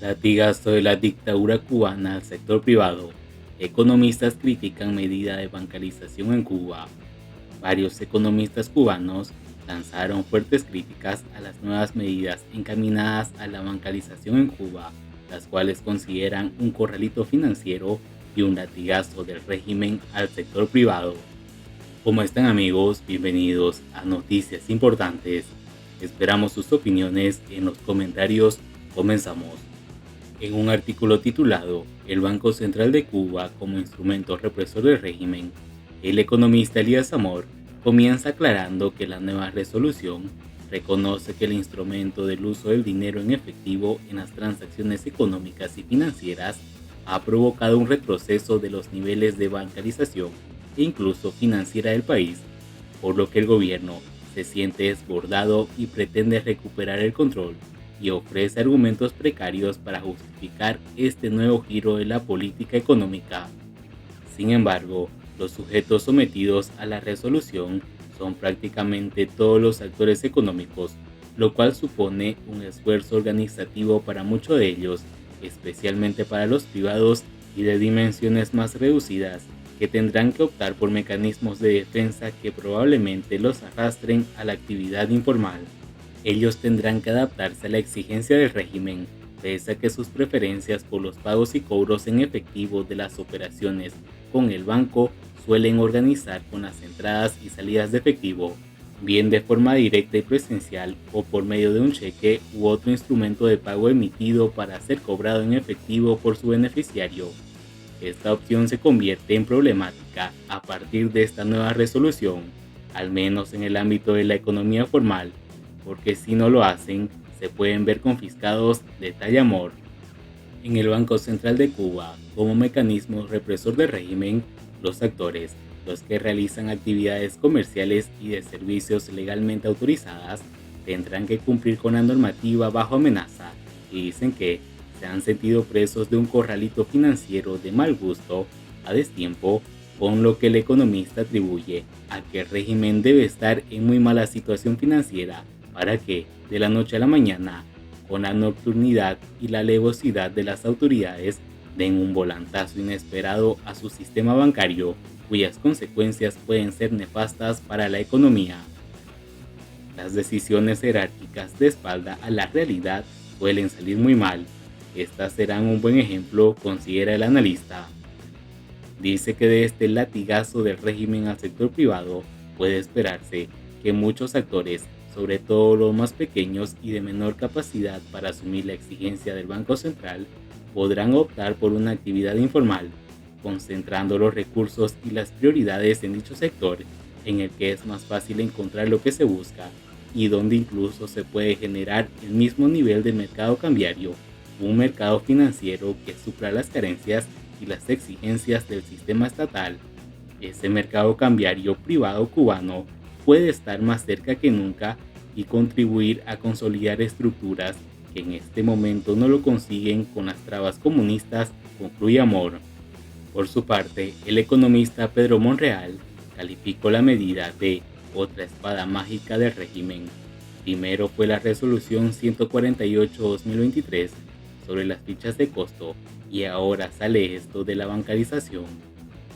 Latigazo de la dictadura cubana al sector privado. Economistas critican medida de bancarización en Cuba. Varios economistas cubanos lanzaron fuertes críticas a las nuevas medidas encaminadas a la bancarización en Cuba, las cuales consideran un corralito financiero y un latigazo del régimen al sector privado. ¿Cómo están amigos? Bienvenidos a Noticias Importantes. Esperamos sus opiniones en los comentarios. Comenzamos. En un artículo titulado "El Banco Central de Cuba como instrumento represor del régimen", el economista Elías Amor comienza aclarando que la nueva resolución reconoce que el instrumento del uso del dinero en efectivo en las transacciones económicas y financieras ha provocado un retroceso de los niveles de bancarización e incluso financiera del país, por lo que el gobierno se siente desbordado y pretende recuperar el control, y ofrece argumentos precarios para justificar este nuevo giro de la política económica. Sin embargo, los sujetos sometidos a la resolución son prácticamente todos los actores económicos, lo cual supone un esfuerzo organizativo para muchos de ellos, especialmente para los privados y de dimensiones más reducidas, que tendrán que optar por mecanismos de defensa que probablemente los arrastren a la actividad informal. Ellos tendrán que adaptarse a la exigencia del régimen, pese a que sus preferencias por los pagos y cobros en efectivo de las operaciones con el banco suelen organizar con las entradas y salidas de efectivo, bien de forma directa y presencial o por medio de un cheque u otro instrumento de pago emitido para ser cobrado en efectivo por su beneficiario. Esta opción se convierte en problemática a partir de esta nueva resolución, al menos en el ámbito de la economía formal, porque si no lo hacen, se pueden ver confiscados, detalla Amor. En el Banco Central de Cuba, como mecanismo represor del régimen, los actores, los que realizan actividades comerciales y de servicios legalmente autorizadas, tendrán que cumplir con la normativa bajo amenaza, y dicen que se han sentido presos de un corralito financiero de mal gusto a destiempo, con lo que el economista atribuye a que el régimen debe estar en muy mala situación financiera para que, de la noche a la mañana, con la nocturnidad y la alevosidad de las autoridades, den un volantazo inesperado a su sistema bancario, cuyas consecuencias pueden ser nefastas para la economía. Las decisiones jerárquicas de espalda a la realidad suelen salir muy mal. Estas serán un buen ejemplo, considera el analista. Dice que de este latigazo del régimen al sector privado puede esperarse que muchos actores, sobre todo los más pequeños y de menor capacidad para asumir la exigencia del Banco Central, podrán optar por una actividad informal, concentrando los recursos y las prioridades en dicho sector, en el que es más fácil encontrar lo que se busca y donde incluso se puede generar el mismo nivel de mercado cambiario, un mercado financiero que supla las carencias y las exigencias del sistema estatal. Ese mercado cambiario privado cubano puede estar más cerca que nunca y contribuir a consolidar estructuras que en este momento no lo consiguen con las trabas comunistas, concluye Amor. Por su parte, el economista Pedro Monreal calificó la medida de otra espada mágica del régimen. Primero fue la resolución 148-2023 sobre las fichas de costo, y ahora sale esto de la bancarización.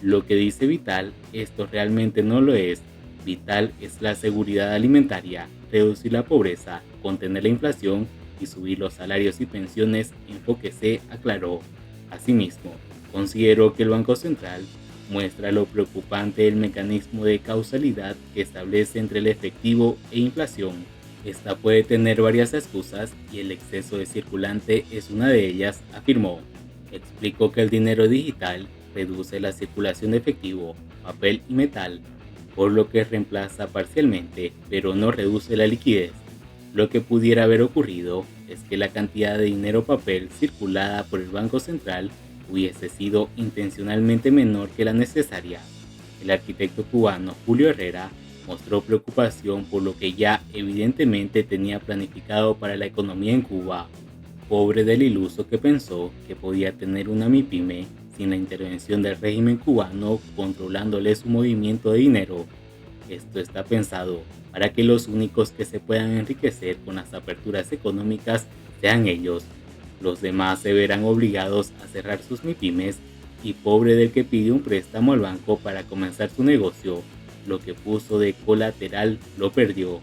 Lo que dice Vital, esto realmente no lo es. Vital es la seguridad alimentaria, reducir la pobreza, contener la inflación y subir los salarios y pensiones, enfóquese, aclaró. Asimismo, consideró que el Banco Central muestra lo preocupante del mecanismo de causalidad que establece entre el efectivo e inflación. Esta puede tener varias excusas y el exceso de circulante es una de ellas, afirmó. Explicó que el dinero digital reduce la circulación de efectivo, papel y metal, por lo que reemplaza parcialmente, pero no reduce la liquidez. Lo que pudiera haber ocurrido es que la cantidad de dinero papel circulada por el Banco Central hubiese sido intencionalmente menor que la necesaria. El arquitecto cubano Julio Herrera mostró preocupación por lo que ya evidentemente tenía planificado para la economía en Cuba. Pobre del iluso que pensó que podía tener una MIPYME sin la intervención del régimen cubano controlándole su movimiento de dinero. Esto está pensado para que los únicos que se puedan enriquecer con las aperturas económicas sean ellos. Los demás se verán obligados a cerrar sus MIPYMES y pobre del que pide un préstamo al banco para comenzar su negocio, lo que puso de colateral lo perdió.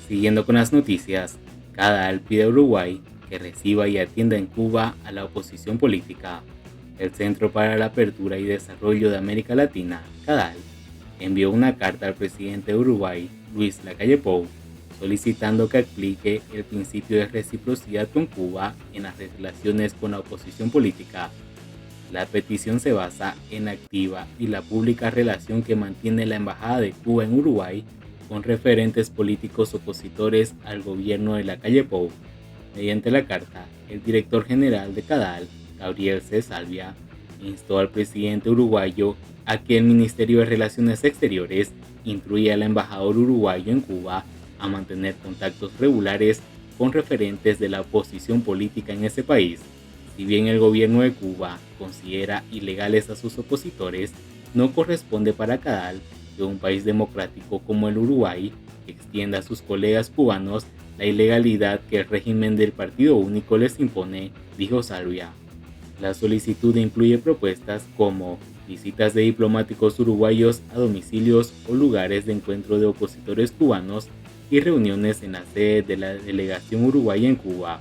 Siguiendo con las noticias, CADAL pide a Uruguay que reciba y atienda en Cuba a la oposición política. El Centro para la Apertura y Desarrollo de América Latina, CADAL, envió una carta al presidente de Uruguay, Luis Lacalle Pou, solicitando que aplique el principio de reciprocidad con Cuba en las relaciones con la oposición política. La petición se basa en la activa y la pública relación que mantiene la Embajada de Cuba en Uruguay con referentes políticos opositores al gobierno de Lacalle Pou. Mediante la carta, el director general de CADAL, Gabriel C. Salvia, instó al presidente uruguayo a que el Ministerio de Relaciones Exteriores instruya al embajador uruguayo en Cuba a mantener contactos regulares con referentes de la oposición política en ese país. Si bien el gobierno de Cuba considera ilegales a sus opositores, no corresponde para CADAL que un país democrático como el Uruguay extienda a sus colegas cubanos la ilegalidad que el régimen del Partido Único les impone, dijo Salvia. La solicitud incluye propuestas como visitas de diplomáticos uruguayos a domicilios o lugares de encuentro de opositores cubanos y reuniones en la sede de la delegación uruguaya en Cuba.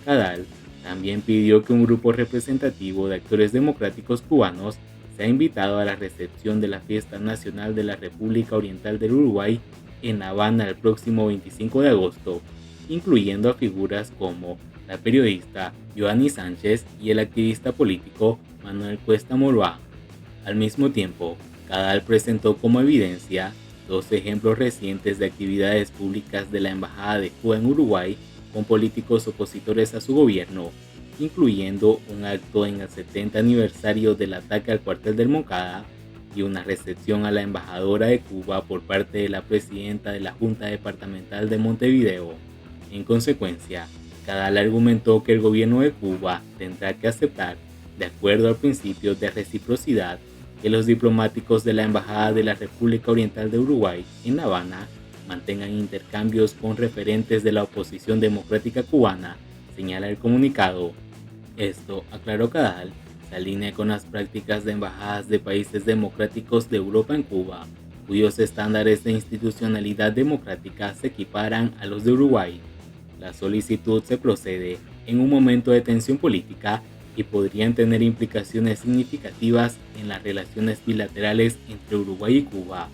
CADAL también pidió que un grupo representativo de actores democráticos cubanos sea invitado a la recepción de la Fiesta Nacional de la República Oriental del Uruguay en La Habana el próximo 25 de agosto, incluyendo a figuras como la periodista Joanny Sánchez y el activista político Manuel Cuesta Moroa. Al mismo tiempo, CADAL presentó como evidencia dos ejemplos recientes de actividades públicas de la Embajada de Cuba en Uruguay con políticos opositores a su gobierno, incluyendo un acto en el 70 aniversario del ataque al cuartel del Moncada y una recepción a la embajadora de Cuba por parte de la presidenta de la Junta Departamental de Montevideo. En consecuencia, CADAL argumentó que el gobierno de Cuba tendrá que aceptar, de acuerdo al principio de reciprocidad, que los diplomáticos de la Embajada de la República Oriental de Uruguay en La Habana mantengan intercambios con referentes de la oposición democrática cubana, señala el comunicado. Esto, aclaró CADAL, se alinea con las prácticas de embajadas de países democráticos de Europa en Cuba, cuyos estándares de institucionalidad democrática se equiparan a los de Uruguay. La solicitud se procede en un momento de tensión política y podrían tener implicaciones significativas en las relaciones bilaterales entre Uruguay y Cuba.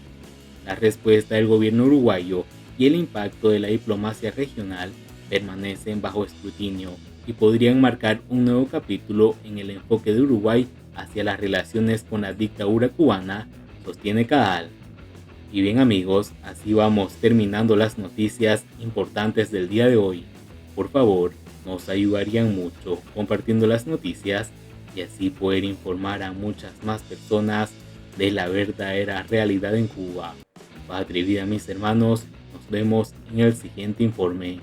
La respuesta del gobierno uruguayo y el impacto de la diplomacia regional permanecen bajo escrutinio y podrían marcar un nuevo capítulo en el enfoque de Uruguay hacia las relaciones con la dictadura cubana, sostiene CADAL. Y bien amigos, así vamos terminando las noticias importantes del día de hoy. Por favor, nos ayudarían mucho compartiendo las noticias y así poder informar a muchas más personas de la verdadera realidad en Cuba. Patria y vida mis hermanos, nos vemos en el siguiente informe.